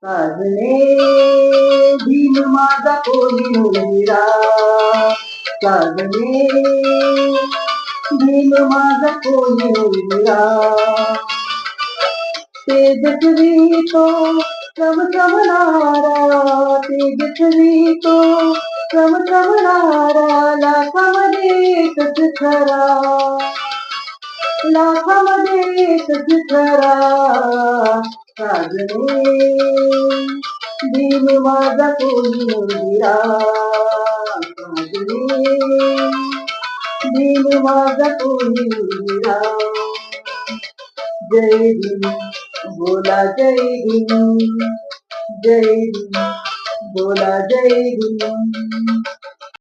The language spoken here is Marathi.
साजने भीम माझा कोणी मुलगा साजने भीम माझा कोणी मुलगा तेजस्वी तो चमचमणारा तेजस्वी तो चमचमणारा लाखामध्ये एकच खरा लाखामध्ये एकच खरा साजने भीम माझा कोणी मुलगा साजने भीम माझा कोणी मुलगा जय भीम बोला जय भीम जय भीम बोला जय भीम